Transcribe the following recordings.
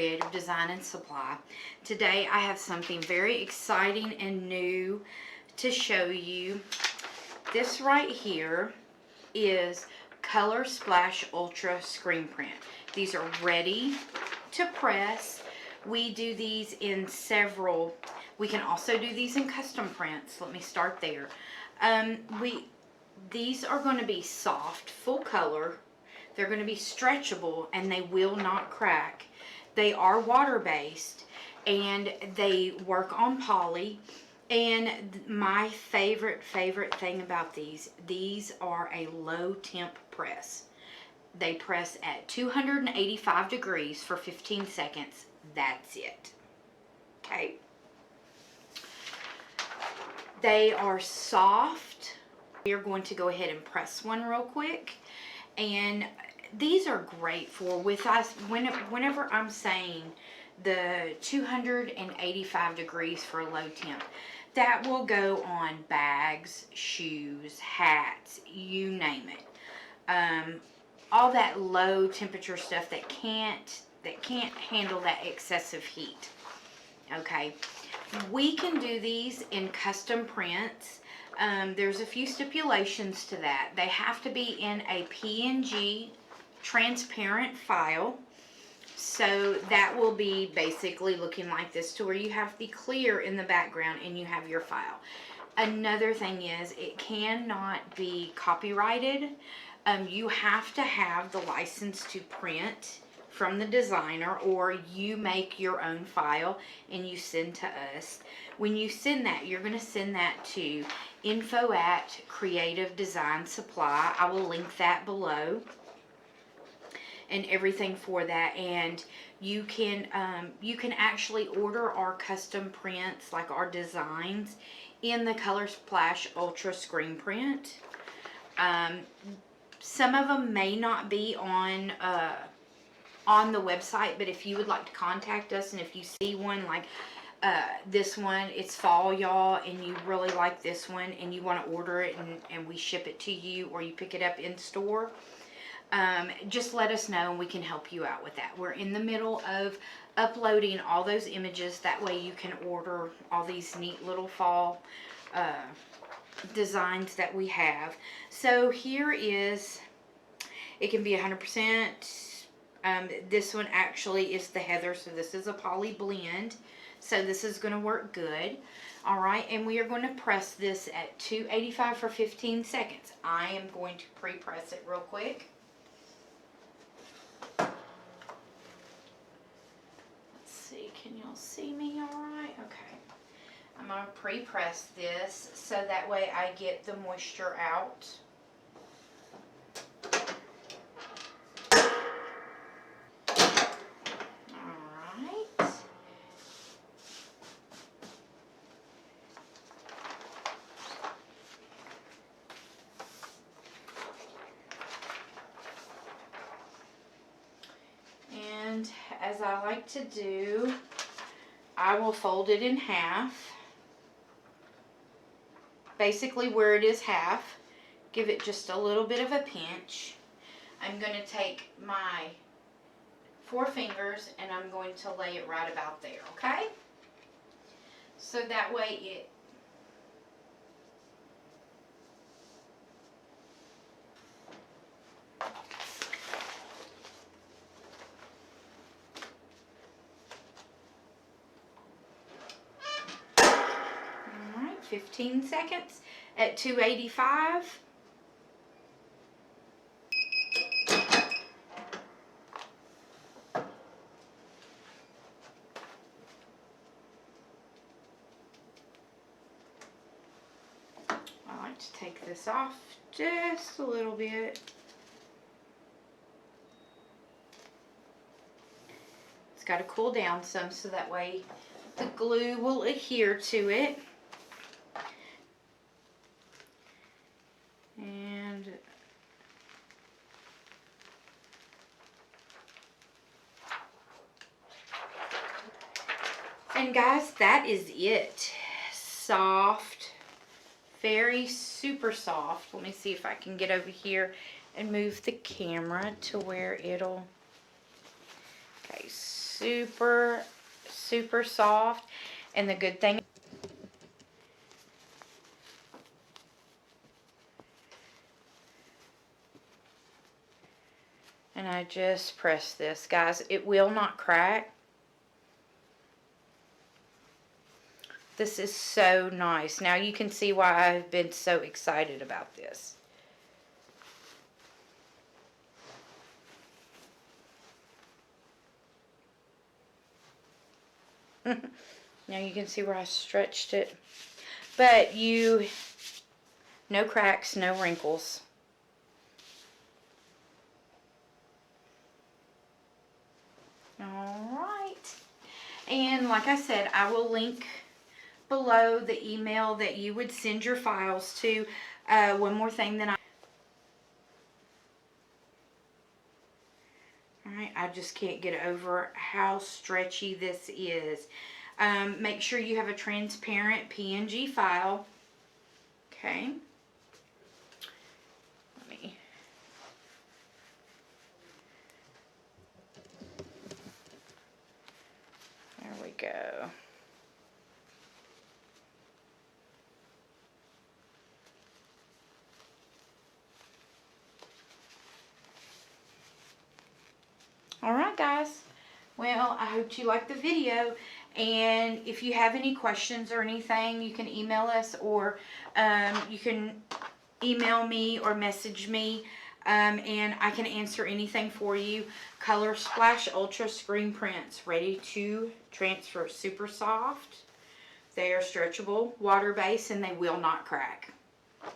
Creative Design and Supply. Today I have something very exciting and new to show you. This right here is ColorSplash Ultra Screen Print. These are ready to press. We do these in several. We can also do these in custom prints. Let me start there. These are going to be soft, full color. They're going to be stretchable and they will not crack. They are water-based and they work on poly. And my favorite thing about these are a low temp press. They press at 285 degrees for 15 seconds. That's it. Okay. They are soft. We are going to go ahead and press one real quick. And these are great for with us whenever I'm saying the 285 degrees for a low temp. That will go on bags, shoes, hats, you name it. All that low temperature stuff that can't handle that excessive heat. Okay, we can do these in custom prints. There's a few stipulations to that. They have to be in a PNG transparent file. So that will be basically looking like this, to where you have the clear in the background and you have your file. Another thing is it cannot be copyrighted. You have to have the license to print from the designer, or you make your own file and you send to us. When you send that, you're going to send that to info@Creative Design Supply. I will link that below and everything for that. And you can actually order our custom prints, like our designs, in the ColorSplash Ultra Screen Print. Some of them may not be on the website, but if you would like to contact us, and if you see one like this one, it's fall, y'all, and you really like this one and you want to order it and we ship it to you, or you pick it up in store, just let us know and we can help you out with that. We're in the middle of uploading all those images. That way you can order all these neat little fall designs that we have. So here is, it can be 100%. This one actually is the heather, so this is a poly blend. So this is going to work good. Alright, and we are going to press this at 285 for 15 seconds. I am going to pre-press it real quick. Let's see, can y'all see me alright? Okay. I'm going to pre-press this so that way I get the moisture out. And as I like to do, I will fold it in half. Basically where it is half, give it just a little bit of a pinch. I'm going to take my 4 fingers and I'm going to lay it right about there, okay? So that way it Alright, 15 seconds at 285. I like to take this off just a little bit. It's got to cool down some so that way the glue will adhere to it. And guys, that is it. Soft, very super soft. Let me see if I can get over here and move the camera to where it'll, okay, super, super soft. And the good thing, and I just press this, guys. It will not crack. This is so nice. Now you can see why I've been so excited about this. Now you can see where I stretched it. But no cracks, no wrinkles. Alright. And like I said, I will link below the email that you would send your files to. One more thing that Alright, I just can't get over how stretchy this is. Make sure you have a transparent PNG file. Okay. There we go. Alright guys, well I hope you liked the video, and if you have any questions or anything, you can email us, or you can email me or message me, and I can answer anything for you. ColorSplash Ultra Screen Prints, ready to transfer. Super soft, they are stretchable, water-based, and they will not crack.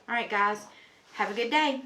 Alright guys, have a good day.